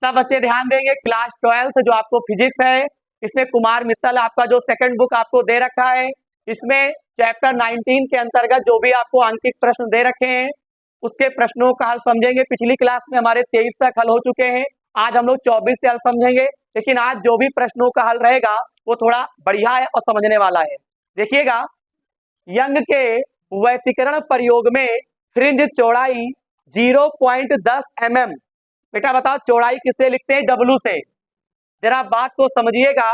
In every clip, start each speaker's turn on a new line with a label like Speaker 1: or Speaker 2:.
Speaker 1: सब बच्चे ध्यान देंगे, क्लास 12 जो आपको फिजिक्स है, इसमें कुमार मित्तल आपका जो सेकंड बुक आपको दे रखा है, इसमें चैप्टर 19 के अंतर्गत जो भी आपको अंकित प्रश्न दे रखे हैं उसके प्रश्नों का हल समझेंगे। पिछली क्लास में हमारे 23 तक हल हो चुके हैं, आज हम लोग 24 से हल समझेंगे। लेकिन आज जो भी प्रश्नों का हल रहेगा वो थोड़ा बढ़िया है और समझने वाला है। देखिएगा, यंग के व्यतिकरण प्रयोग में फ्रिंज चौड़ाई 0.10 mm, बेटा बताओ चौड़ाई किससे लिखते हैं? W से। जरा बात को समझिएगा,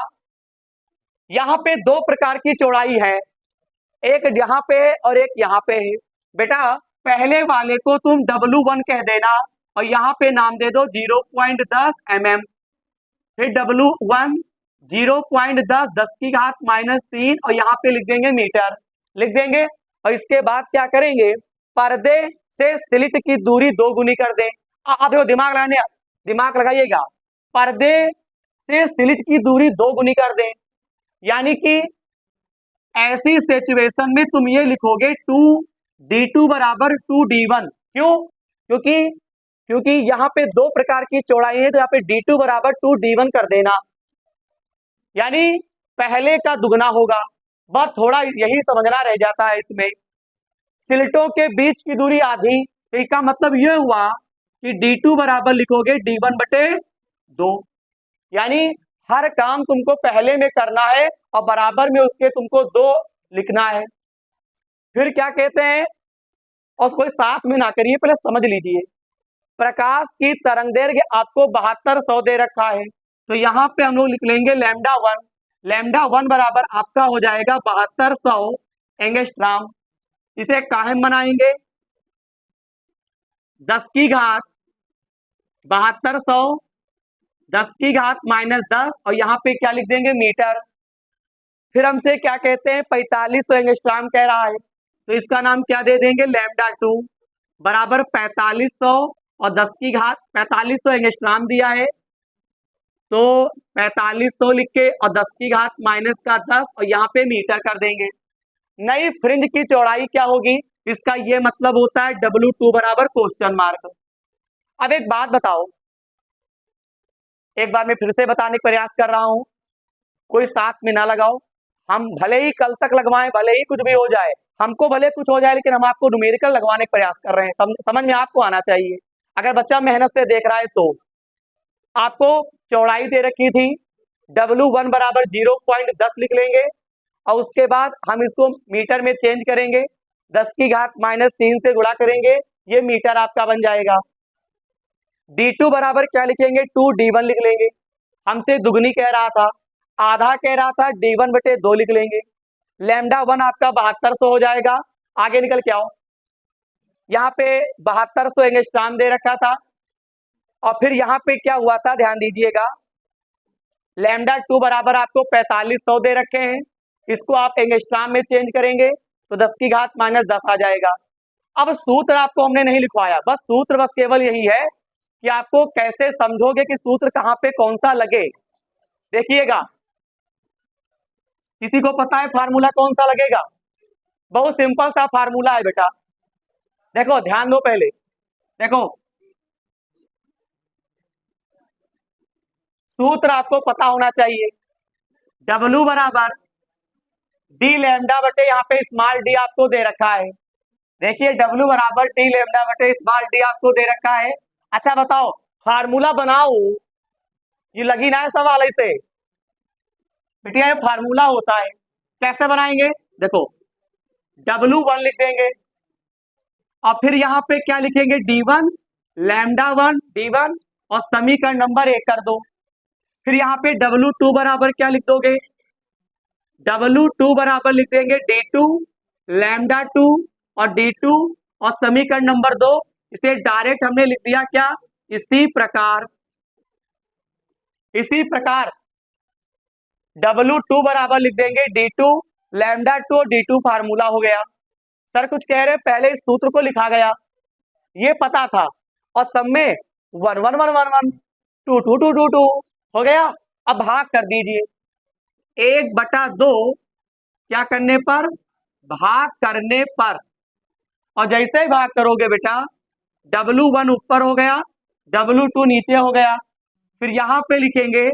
Speaker 1: यहाँ पे दो प्रकार की चौड़ाई है, एक यहाँ पे है और एक यहाँ पे है। बेटा पहले वाले को तुम W1 कह देना और यहाँ पे नाम दे दो 0.10 mm, फिर W1 0.10 10 की घात -3 और यहाँ पे लिख देंगे मीटर, लिख देंगे। और इसके बाद क्या करेंगे, पर्दे से स्लिट की दूरी 2 गुनी कर दें। आप देखो दिमाग लगाइएगा, पर्दे से स्लिट की दूरी 2 गुनी कर दें, यानी कि ऐसी सिचुएशन में तुम ये लिखोगे 2d2 बराबर 2d1। क्यों? क्योंकि यहाँ पे दो प्रकार की चौड़ाई है, तो यहाँ पे d2 बराबर 2d1 कर देना, यानी पहले का दुगना होगा। बस थोड़ा यही समझना रह जाता है इसमें। स्लिटों के बीच की दूरी आधी, तो इसका मतलब ये हुआ कि d2 बराबर लिखोगे d1 बटे 2, यानी हर काम तुमको पहले में करना है और बराबर में उसके तुमको 2 लिखना है। फिर क्या कहते हैं, और कोई साथ में ना करिए, पहले समझ लीजिए। प्रकाश की तरंगदैर्घ्य आपको 7200 दे रखा है, तो यहाँ पे हम लोग लिख लेंगे λ1 बराबर आपका हो जाएगा 7200 एंगस्ट्रॉम। इसे काहे बनाएंगे, 10 की घात 7200 10 की घात -10 और यहाँ पे क्या लिख देंगे मीटर। फिर हमसे क्या कहते हैं 4500 एंगस्ट्रॉम कह रहा है, तो इसका नाम क्या दे देंगे λ2 बराबर 4500 और 10 की घात 4500 एंगस्ट्रॉम दिया है, तो 4500 लिख के और 10 की घात -10 और यहाँ पे मीटर कर देंगे। नई फ्रिंज की चौड़ाई क्या होगी, इसका ये मतलब होता है W2 बराबर क्वेश्चन मार्क। अब एक बात बताओ, एक बार मैं फिर से बताने का प्रयास कर रहा हूं, कोई साथ में ना लगाओ। हम भले ही कल तक लगवाएं, भले ही कुछ भी हो जाए, हमको भले कुछ हो जाए, लेकिन हम आपको न्यूमेरिकल लगवाने का प्रयास कर रहे हैं। समझ में आपको आना चाहिए। अगर बच्चा मेहनत से देख रहा है तो आपको चौड़ाई दे रखी थी, W1 बराबर 0.10 लिख लेंगे और उसके बाद हम इसको मीटर में चेंज करेंगे, 10 की घात -3 से गुणा करेंगे, ये मीटर आपका बन जाएगा। d2 बराबर क्या लिखेंगे, 2d1 लिख लेंगे। हमसे दुगनी कह रहा था, आधा कह रहा था, d1 बटे 2 लिख लेंगे। λ1 आपका 7200 हो जाएगा। आगे निकल के आओ, यहाँ पे 7200 एंगस्ट्रॉम दे रखा था और फिर यहाँ पे क्या हुआ था, ध्यान दीजिएगा, λ2 बराबर आपको 4500 दे रखे हैं, इसको आप एंगस्ट्रॉम में चेंज करेंगे तो 10 की घात -10 आ जाएगा। अब सूत्र आपको हमने नहीं लिखवाया, बस सूत्र बस केवल यही है कि आपको कैसे समझोगे कि सूत्र कहाँ पे कौन सा लगे। देखिएगा, किसी को पता है फार्मूला कौन सा लगेगा? बहुत सिंपल सा फार्मूला है बेटा, देखो ध्यान दो, पहले देखो सूत्र आपको पता होना चाहिए, W बराबर d लैम्डा बटे यहाँ पे स्मॉल d आपको दे रखा है। देखिए W बराबर d लैम्डा बटे स्मॉल d आपको दे रखा है। अच्छा बताओ, फार्मूला बनाओ, ये लगी ना है सवाल ऐसे बेटिया, ये फार्मूला होता है। कैसे बनाएंगे, देखो W1 लिख देंगे और फिर यहाँ पे क्या लिखेंगे, d1 λ1 d1 और समीकरण नंबर 1 कर दो। फिर यहाँ पे W2 बराबर क्या लिख दोगे, W2 बराबर लिख देंगे d2 λ2 और d2 और समीकरण नंबर 2, इसे डायरेक्ट हमने लिख दिया क्या, इसी प्रकार W2 बराबर लिख देंगे d2 λ2 और d2, फार्मूला हो गया। सर कुछ कह रहे, पहले इस सूत्र को लिखा गया, ये पता था, और सब में 1 1 1 1 1 2 2 2 2 2 हो गया। अब भाग कर दीजिए, 1/2 क्या करने पर, भाग करने पर, और जैसे ही भाग करोगे बेटा W1 ऊपर हो गया, W2 नीचे हो गया, फिर यहाँ पे लिखेंगे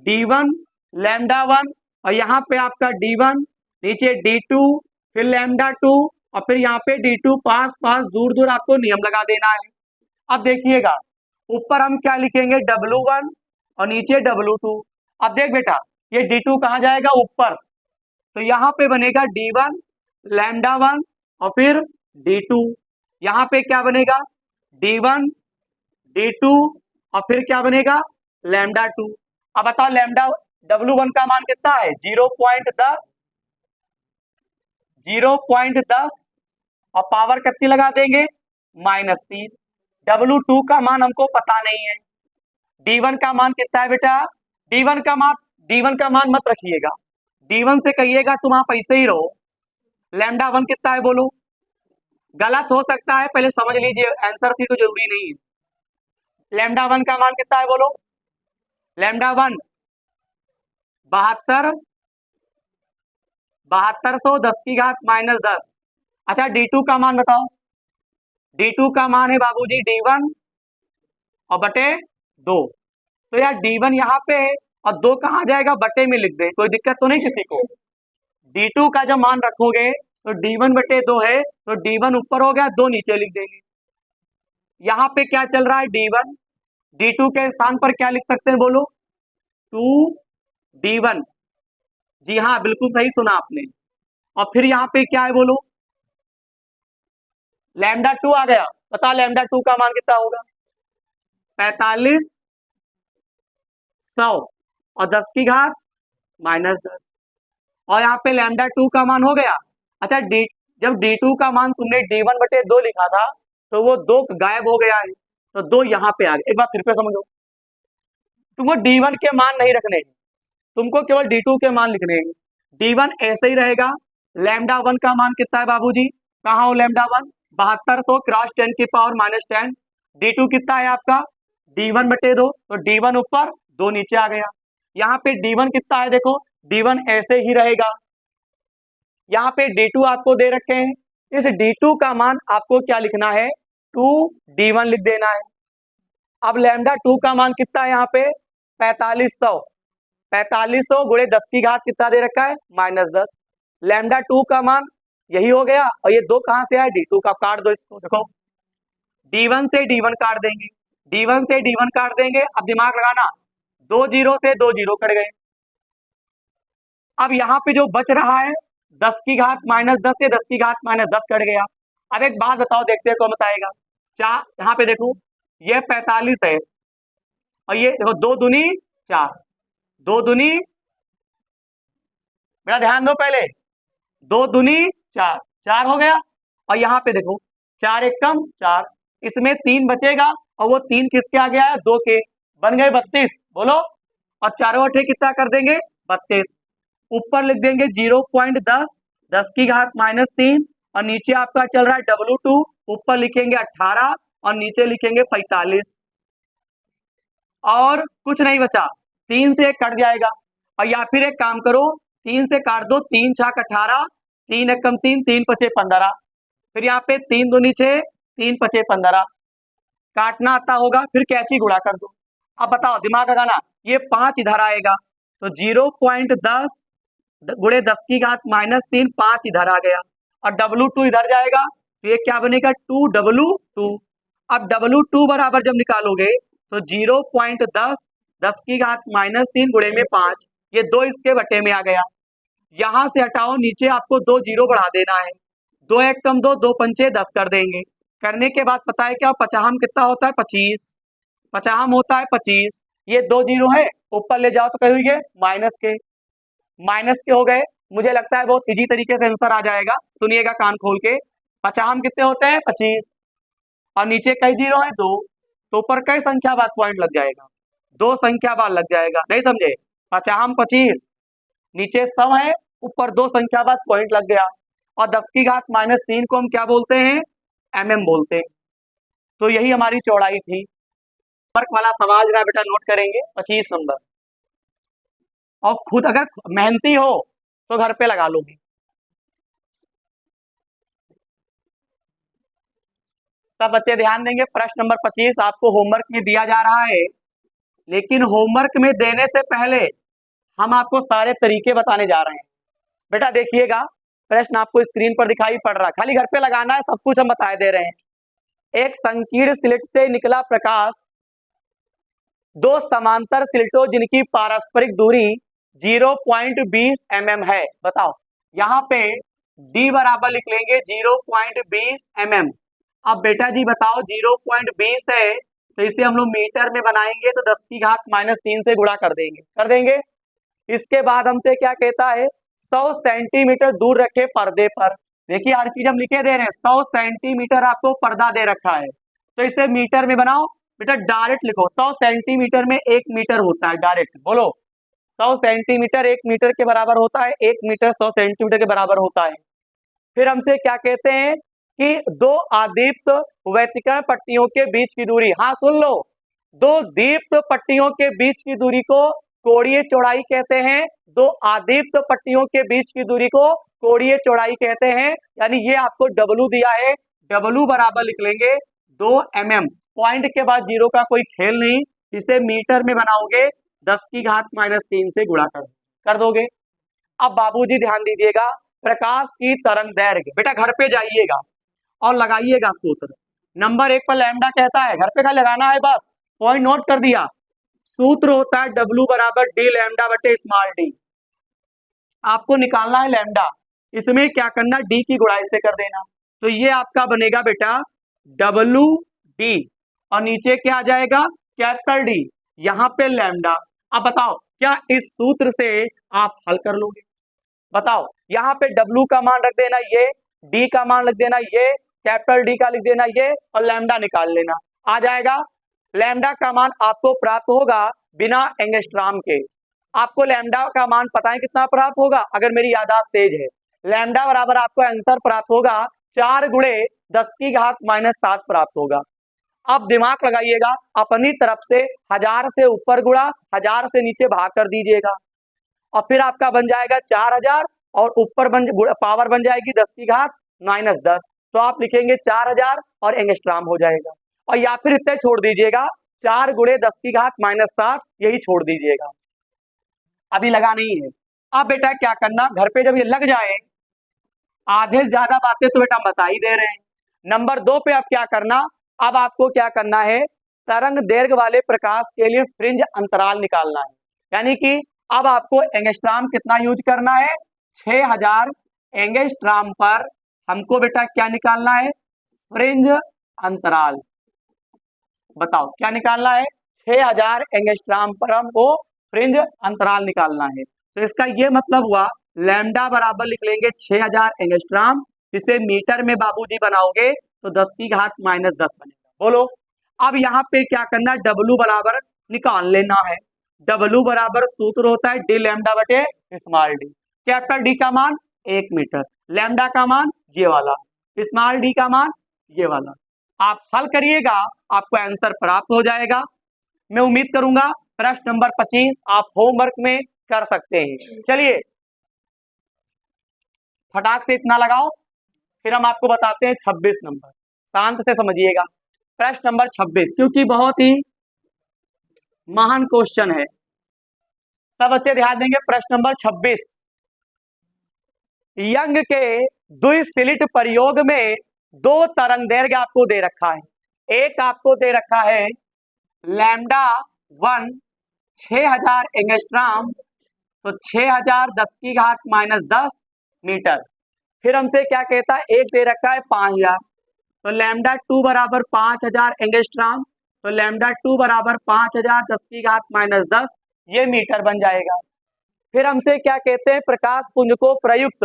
Speaker 1: D1 लैम्डा 1 और यहाँ पे आपका D1, नीचे D2, फिर लैम्डा 2 और फिर यहाँ पे D2 पास पास दूर दूर आपको नियम लगा देना है। अब देखिएगा ऊपर हम क्या लिखेंगे W1 और नीचे W2। अब देख बेटा ये D2 कहाँ जाएगा ऊपर, तो यहाँ पे बनेगा D1 लैम्डा 1 और फिर D2। यहाँ पे क्या बनेगा D1 D2 और फिर क्या बनेगा लैम्डा 2। अब बताओ लैम्डा W1 का मान कितना है 0.10 और पावर कितनी लगा देंगे -3। W2 का मान हमको पता नहीं है। D1 का मान कितना है बेटा, D1 का मान मत रखिएगा, D1 से कहिएगा तुम आप ऐसे ही रहो। लैम्डा 1 कितना है बोलो, गलत हो सकता है पहले समझ लीजिए, आंसर सी तो जरूरी नहीं है। लैम्डा 1 का मान कितना है बोलो, लैम्डा 1 7200 10 की घात -10। अच्छा D2 का मान बताओ, D2 का मान है बाबूजी D1 और बटे 2। तो यार D1 यहाँ पे है और 2 कहाँ जाएगा बटे में लिख दे, कोई दिक्कत तो नहीं किसी को। D2 का जब मान रखोगे तो D1 बटे 2 है तो D1 ऊपर हो गया, 2 नीचे लिख देंगे। यहाँ पे क्या चल रहा है D1, D2 के स्थान पर क्या लिख सकते हैं बोलो 2D1। जी हाँ बिल्कुल सही सुना आपने। और फिर यहाँ पे क्या है बोलो लैम्डा 2 आ गया, पता लैम्डा 2 का मान कितना होगा 4500 और 10 की घात -10। और यहाँ पे लैम्डा 2 का मान हो गया। अच्छा जब D2 का मान तुमने D1 बटे 2 लिखा था तो वो 2 गायब हो गया है, तो 2 यहाँ पे आ गया। एक बार फिर पे समझो, तुमको D1 के मान नहीं रखने, तुमको केवल D2 के मान लिखने हैं। D1 ऐसे ही रहेगा। लैम्डा 1 का मान कितना है बाबूजी, कहाँ हो लैम्डा 1 7200 क्रॉस 10 की पावर -10। D2 कितना है आपका D1 बटे 2, तो D1 ऊपर 2 नीचे आ गया। यहाँ पे D1 कितना है देखो, D1 ऐसे ही रहेगा। यहाँ पे D2 आपको दे रखे हैं, इस D2 का मान आपको क्या लिखना है 2D1 लिख देना है। अब लैम्डा 2 का मान कितना है यहाँ पे 4500 गुणे 10 की घात कितना दे रखा है -10। लैम्डा 2 का मान यही हो गया और ये 2 कहां से आया D2 का, काट दो इसको। देखो D1 से D1 काट देंगे, D1 से D1 काट देंगे। अब दिमाग लगाना, 2 0 से 2 0 कट गए। अब यहाँ पे जो बच रहा है 10 की घात -10 से 10 की घात -10 कट गया। अब एक बात बताओ, देखते हैं कौन बताएगा। 4 यहाँ पे देखो ये 45 है और ये देखो 2 दूनी 4, 2 दूनी, मेरा ध्यान दो पहले, 2 दूनी 4, 4 हो गया। और यहाँ पे देखो 4 एक कम 4, इसमें 3 बचेगा और वो 3 किसके आ गया है 2 के, बन गए 32 बोलो। और चारों अठे कितना कर देंगे 32। ऊपर लिख देंगे 0.10 10 की घात -3 और नीचे आपका चल रहा है W2, ऊपर लिखेंगे 18 और नीचे लिखेंगे 45 और कुछ नहीं बचा, 3 से 1 कट जाएगा। और या फिर एक काम करो 3 से काट दो, 3 छाक 18, 3 एक कम 3, 3 पचे 15, फिर यहाँ पे 3 दूनी 6, 3 पचे 15, काटना आता होगा फिर कैची गुणा कर दो। अब बताओ दिमाग लगाना, ये 5 इधर आएगा तो 0.10 गुणे 10 की घात -3, 5 इधर आ गया और W2 इधर जाएगा तो ये क्या बनेगा 2W2। अब W2 बराबर जब निकालोगे तो 0.10 10 की घात -3 गुणे में 5, ये 2 इसके बटे में आ गया। यहां से हटाओ, नीचे आपको 2 0 बढ़ा देना है, 2 एक कम 2, 2 पंचे 10 कर देंगे। करने के बाद पता है क्या पचाहम कितना होता है 25, पचाहम होता है 25। ये 2 0 है ऊपर ले जाओ तो कहोगे माइनस के हो गए। मुझे लगता है बहुत इजी तरीके से आंसर आ जाएगा, सुनिएगा कान खोल के। पचाहम कितने होते हैं 25 और नीचे कई 0 है 2, तो ऊपर कई संख्या बाद पॉइंट लग जाएगा, 2 संख्या बाद लग जाएगा, नहीं समझे। पचाहम 25, नीचे 100 है, ऊपर 2 संख्या बाद पॉइंट लग गया। और 10 की घात -3 को हम क्या बोलते हैं mm बोलते हैं। तो यही हमारी चौड़ाई थी। वर्क वाला सवाल जरा बेटा नोट करेंगे 25 नंबर, और खुद अगर मेहनती हो तो घर पे लगा लोगे। सब बच्चे ध्यान देंगे, प्रश्न नंबर 25 आपको होमवर्क में दिया जा रहा है। लेकिन होमवर्क में देने से पहले हम आपको सारे तरीके बताने जा रहे हैं। बेटा देखिएगा, प्रश्न आपको स्क्रीन पर दिखाई पड़ रहा है, खाली घर पे लगाना है, सब कुछ हम बताए दे रहे हैं। एक संकीर्ण स्लिट से निकला प्रकाश दो समांतर स्लिटों जिनकी पारस्परिक दूरी 0.20 mm है। बताओ, यहाँ पे d बराबर लिख लेंगे 0.20 mm। अब बेटा जी बताओ 0.20 है तो इसे हम लोग मीटर में बनाएंगे तो 10 की घात -3 से गुणा कर देंगे। इसके बाद हमसे क्या कहता है, 100 सेंटीमीटर दूर रखे पर्दे पर। देखिए हर चीज हम लिखे दे रहे हैं, 100 सेंटीमीटर आपको पर्दा दे रखा है तो इसे मीटर में बनाओ। बेटा डायरेक्ट लिखो, 100 सेंटीमीटर में 1 मीटर होता है। डायरेक्ट बोलो, 100 सेंटीमीटर 1 मीटर के बराबर होता है, 1 मीटर 100 सेंटीमीटर के बराबर होता है। फिर हमसे क्या कहते हैं कि दो आदीप्त व्यतिकरण पट्टियों के बीच की दूरी, हाँ सुन लो, दो दीप्त पट्टियों के बीच की दूरी को कोणीय चौड़ाई कहते हैं। दो आदीप्त पट्टियों के बीच की दूरी को कोणीय चौड़ाई कहते हैं। यानी ये आपको W दिया है, W बराबर लिख लेंगे 2 mm। पॉइंट के बाद 0 का कोई खेल नहीं, इसे मीटर में बनाओगे 10 की घात -3 से गुणा कर दोगे। अब बाबूजी ध्यान दीजिएगा, प्रकाश की तरंग दैर्घ्य, बेटा घर पे जाइएगा और लगाइएगा सूत्र। नंबर 1 पर लैम्डा कहता है, घर पे खाली लगाना है बस, पॉइंट नोट कर दिया। सूत्र होता है W बराबर d लैम्डा बटे स्मॉल d। आपको निकालना है लैम्डा, इसमें क्या करना, d की गुणाई से कर देना। तो ये आपका बनेगा बेटा WD और नीचे क्या आ जाएगा, कैपिटल D, यहाँ पे लैम्डा। अब बताओ क्या इस सूत्र से आप हल कर लोगे? बताओ, यहाँ पे W का मान रख देना ये, D का मान रख देना ये, कैपिटल D का लिख देना ये और लैम्डा निकाल लेना, आ जाएगा। लैम्डा का मान आपको प्राप्त होगा बिना एंगस्ट्रॉम के। आपको लैम्डा का मान पता है कितना प्राप्त होगा? अगर मेरी याददाश्त तेज है, लैम्डा बराबर आपको आंसर प्राप्त होगा 4 गुणे 10 की घात -7 प्राप्त होगा। अब दिमाग लगाइएगा, अपनी तरफ से 1000 से ऊपर गुणा 1000 से नीचे भाग कर दीजिएगा और फिर आपका बन जाएगा 4000 और ऊपर पावर बन जाएगी 10 की घात -10। तो आप लिखेंगे 4000 और एंगस्ट्रॉम हो जाएगा। और या फिर इतने छोड़ दीजिएगा, 4 गुणे 10 की घात -7 यही छोड़ दीजिएगा, अभी लगा नहीं है। अब बेटा क्या करना, घर पे जब ये लग जाए, आधे से ज्यादा बातें तो बेटा बता ही दे रहे हैं। नंबर 2 पे अब क्या करना, अब आपको क्या करना है, तरंग दैर्घ्य वाले प्रकाश के लिए फ्रिंज अंतराल निकालना है। यानी कि अब आपको एंगस्ट्रॉम कितना यूज करना है, 6000 एंगस्ट्रॉम पर हमको बेटा क्या निकालना है, फ्रिंज अंतराल। बताओ क्या निकालना है, 6000 एंगस्ट्रॉम पर हमको फ्रिंज अंतराल निकालना है। तो इसका ये मतलब हुआ लैम्डा बराबर लिख लेंगे 6000 एंगस्ट्रॉम, इसे मीटर में बाबूजी बनाओगे तो 10 की घात -10 बनेगा। बोलो, अब यहाँ पे क्या करना, W बराबर निकाल लेना है। W बराबर सूत्र होता है d लैम्डा बटे स्मॉल d। कैपिटल D का मान 1 मीटर, लैम्डा का मान ये वाला, स्मॉल d का मान ये वाला। आप हल करिएगा, आपको आंसर प्राप्त हो जाएगा। मैं उम्मीद करूंगा प्रश्न नंबर 25 आप होमवर्क में कर सकते हैं। चलिए फटाक से इतना लगाओ, फिर हम आपको बताते हैं 26 नंबर। शांत से समझिएगा, प्रश्न नंबर 26 क्योंकि बहुत ही महान क्वेश्चन है, सब बच्चे ध्यान देंगे। प्रश्न नंबर 26, यंग के द्विस्लिट प्रयोग में 2 तरंग दैर्घ्य आपको दे रखा है। एक आपको दे रखा है लैम्डा 1 6000 एंगस्ट्रॉम, तो 6000 10 की घात -10 मीटर। फिर हमसे क्या कहता है, एक दे रखा है 5000, तो लैम्डा 2 बराबर 5000 एंगस्ट्रॉम, तो लैम्डा 2 बराबर 5000 10 की घात -10 ये मीटर बन जाएगा। फिर हमसे क्या कहते हैं, प्रकाश पुंज को प्रयुक्त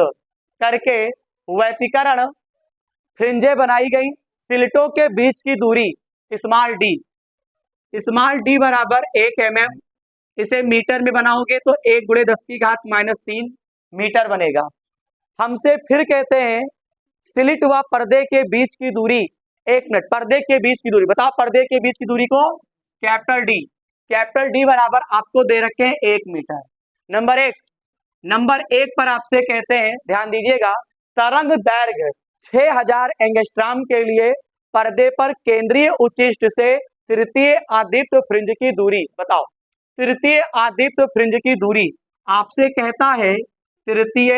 Speaker 1: करके व्यतिकरण फ्रिंजें बनाई गई, स्लिटों के बीच की दूरी स्मॉल डी बराबर 1 mm, इसे मीटर में बनाओगे तो 1 गुणे 10 की घात -3 मीटर बनेगा। हमसे फिर कहते हैं स्लिट व पर्दे के बीच की दूरी, 1 मिनट, पर्दे के बीच की दूरी बताओ, पर्दे के बीच की दूरी को कैपिटल डी बराबर आपको दे रखे हैं 1 मीटर। नंबर एक पर आपसे कहते हैं, ध्यान दीजिएगा, तरंग दैर्घ्य 6000 एंगस्ट्रॉम के लिए पर्दे पर केंद्रीय उच्चिष्ट से तृतीय आदित्य फ्रिंज की दूरी बताओ। तृतीय आदित्य फ्रिंज की दूरी आपसे कहता है तृतीय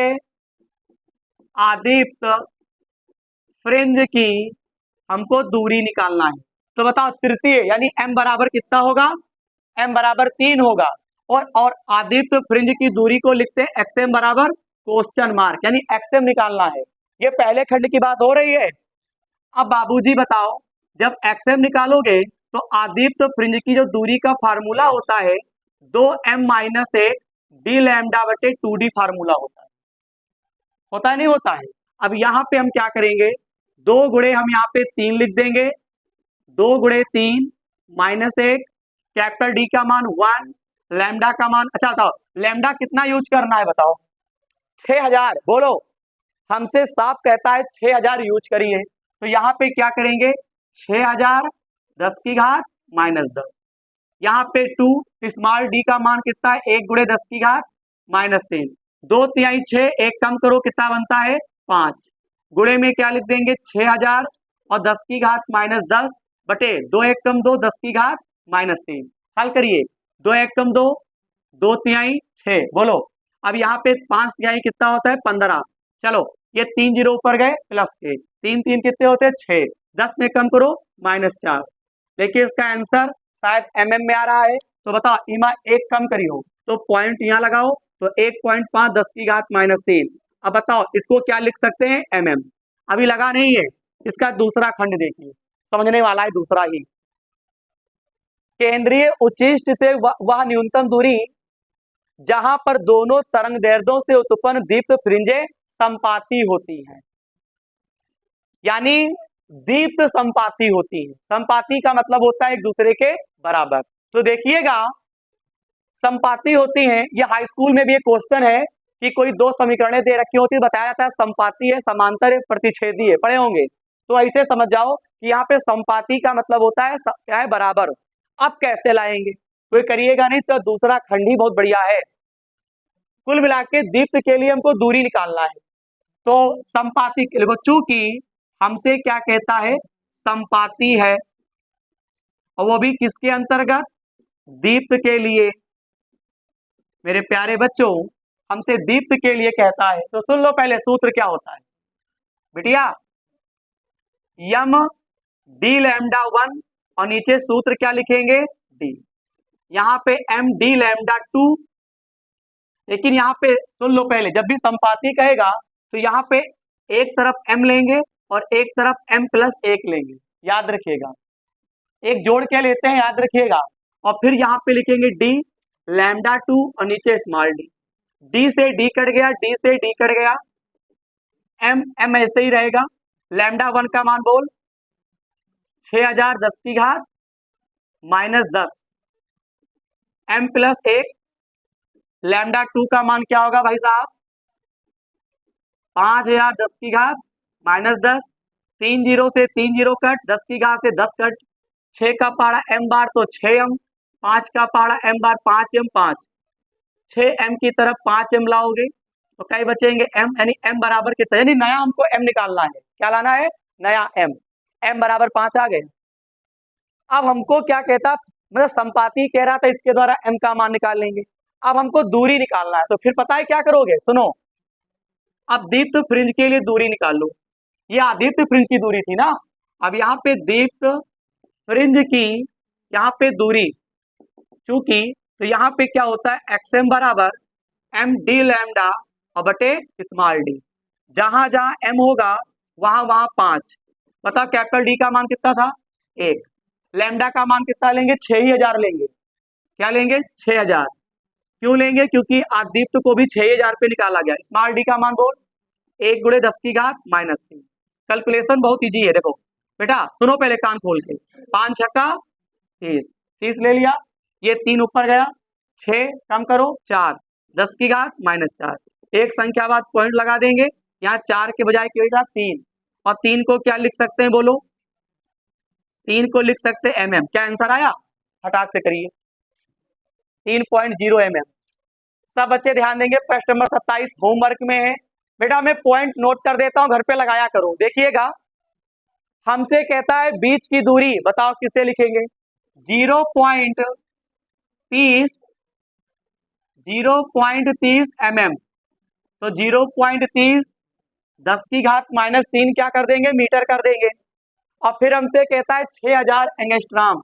Speaker 1: आदित्य फ्रिंज की हमको दूरी निकालना है। तो बताओ तृतीय यानी m बराबर कितना होगा, m बराबर 3 होगा। और आदित्य फ्रिंज की दूरी को लिखते हैं xm बराबर क्वेश्चन मार्क, यानी xm निकालना है। ये पहले खंड की बात हो रही है। अब बाबूजी बताओ, जब xm निकालोगे तो आदित्य फ्रिंज की जो दूरी का फार्मूला होता है 2m माइनस 1 डी लैम्डा बटे 2d फार्मूला होता है नहीं होता है। अब यहाँ पे हम क्या करेंगे, 2 गुणे हम यहाँ पे 3 लिख देंगे, 2 गुणे 3 माइनस 1, कैपिटल डी का मान 1, लैम्डा का मान, अच्छा बताओ लैम्डा कितना यूज करना है बताओ, 6000। बोलो, हमसे साफ कहता है 6000 यूज करिए। तो यहाँ पे क्या करेंगे, 6000 10 की घात माइनस 10, यहाँ पे 2, स्मॉल डी का मान कितना है, 1 गुणे 10 की घात माइनस 3, 2 तिहाई 6, एक कम करो कितना बनता है 5, गुणे में क्या लिख देंगे 6000 और 10 की घात माइनस 10 बटे 2 एक कम 2 10 की घात माइनस 3। हल करिए, 2 एक कम 2, 2 तिहाई 6। बोलो, अब यहाँ पे 5 तिहाई कितना होता है 15। चलो ये 3 जीरो ऊपर गए प्लस के 3 3 कितने होते हैं 6, 10 में कम करो माइनस 4। देखिए इसका आंसर शायद mm में आ रहा है। तो बताओ इमा एक कम करियो तो पॉइंट यहाँ लगाओ, तो 1.5 10 की घात माइनस 3। अब बताओ इसको क्या लिख सकते हैं mm। अभी लगा नहीं है, इसका दूसरा खंड देखिए, समझने वाला है दूसरा ही। केंद्रीय उच्चिष्ट से वह न्यूनतम दूरी जहां पर दोनों तरंग दैर्ध्यों से उत्पन्न दीप्त फ्रिंजें संपाती होती हैं, यानी दीप्त संपाती होती है। संपाती का मतलब होता है एक दूसरे के बराबर। तो देखिएगा संपाती होती हैं, ये हाई स्कूल में भी एक क्वेश्चन है कि कोई 2 समीकरणें दे रखी होती है, बताया जाता है संपाती है, समांतर है, प्रतिच्छेदी है, पढ़े होंगे। तो ऐसे समझ जाओ कि यहाँ पे संपाती का मतलब होता है क्या है, बराबर। अब कैसे लाएंगे, कोई करिएगा नहीं, इसका दूसरा खंड ही बहुत बढ़िया है। कुल मिला के दीप्त के लिए हमको दूरी निकालना है। तो संपाती के लिए चूंकि हमसे क्या कहता है संपाती है, और वो भी किसके अंतर्गत, दीप्त के लिए। मेरे प्यारे बच्चों, हमसे दीप्त के लिए कहता है, तो सुन लो पहले सूत्र क्या होता है बिटिया, यम डी लैम्डा 1 और नीचे सूत्र क्या लिखेंगे डी, यहाँ पे एम डी लैम्डा 2। लेकिन यहाँ पे सुन लो पहले, जब भी संपाती कहेगा तो यहाँ पे एक तरफ m लेंगे और एक तरफ m प्लस 1 लेंगे, याद रखिएगा, एक जोड़ के लेते हैं याद रखिएगा। और फिर यहाँ पे लिखेंगे d लैम्डा 2 और नीचे स्मॉल d, d से d कट गया, d से d कट गया, m ऐसे ही रहेगा। लैम्डा 1 का मान बोल 6000 10 की घात माइनस 10, m प्लस 1, लैम्डा 2 का मान क्या होगा भाई साहब 5000 10 की घात माइनस 10, 3 जीरो से 3 जीरो कट, 10 की घात से 10 कट, 6 का पहाड़ा m बार तो 6m, 5 का पहाड़ा m बार 5m, 5 6m की तरफ 5m लाओगे तो कई बचेंगे m, यानी m बराबर कितना, यानी नया हमको m निकालना है। क्या लाना है, नया m बराबर 5 आ गए। अब हमको क्या कहता, मतलब संपाती कह रहा था, इसके द्वारा m का मान निकाल लेंगे। अब हमको दूरी निकालना है, तो फिर पता है क्या करोगे, सुनो, अब दीप्त फ्रिंज के लिए दूरी निकाल लो। ये आदित्य फ्रिंज की दूरी थी ना, अब यहाँ पे दीप्त फ्रिंज की यहाँ पे दूरी चूंकि, तो यहाँ पे क्या होता है xm बराबर m डी लैम्डा और बटे स्मॉल डी, जहां जहां m होगा वहां वहां 5। बताओ कैपिटल डी का मान कितना था 1, लैम्डा का मान कितना लेंगे 6000 लेंगे। क्या लेंगे 6000, क्यों लेंगे, क्योंकि आदित्य को भी 6000 पे निकाला गया। स्मॉल डी का मान बोल 1 गुणे 10 की घात माइनस 3। कैलकुलेशन बहुत इजी है, देखो बेटा सुनो पहले कान खोल के, 5 छक्का 30, 30 ले लिया, ये 3 ऊपर गया, 6 कम करो 4, 10 की घात माइनस 4, एक संख्या बाद पॉइंट लगा देंगे, यहाँ 4 के बजाय क्या 3, और 3 को क्या लिख सकते हैं बोलो, 3 को लिख सकते हैं mm। क्या आंसर आया, फटाक से करिए 3.0 mm। सब बच्चे ध्यान देंगे, प्रश्न नंबर 27 होमवर्क में है बेटा, मैं पॉइंट नोट कर देता हूं, घर पे लगाया करो। देखिएगा हमसे कहता है बीच की दूरी, बताओ किसे लिखेंगे, 0.30 mm। तो 0.30 10⁻³ क्या कर देंगे, मीटर कर देंगे। और फिर हमसे कहता है 6000 एंगस्ट्राम।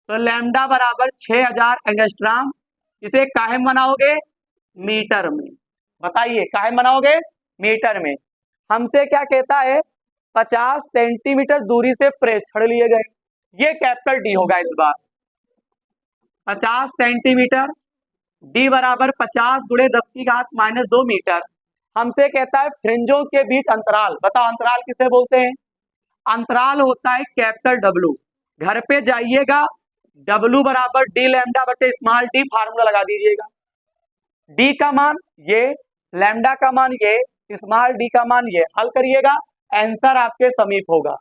Speaker 1: तो लैम्डा बराबर 6000 एंगस्ट्राम। इसे काहे में बनाओगे, मीटर में। बताइए काहे में बनाओगे, मीटर में। हमसे क्या कहता है, 50 सेंटीमीटर दूरी से प्रेक्षण लिए गए। ये कैपिटल डी होगा इस बार। 50 सेंटीमीटर, डी बराबर 50 गुणे 10⁻² मीटर। हमसे कहता है फ्रिंजों के बीच अंतराल। बताओ अंतराल किसे बोलते हैं, अंतराल होता है कैपिटल डब्लू। घर पे जाइएगा, डब्लू बराबर डी लैम्डा बटे स्मॉल डी फार्मूला लगा दीजिएगा। डी का मान ये, लैम्डा का मान ये, स्मॉल डी का मान ये, हल करिएगा, आंसर आपके समीप होगा।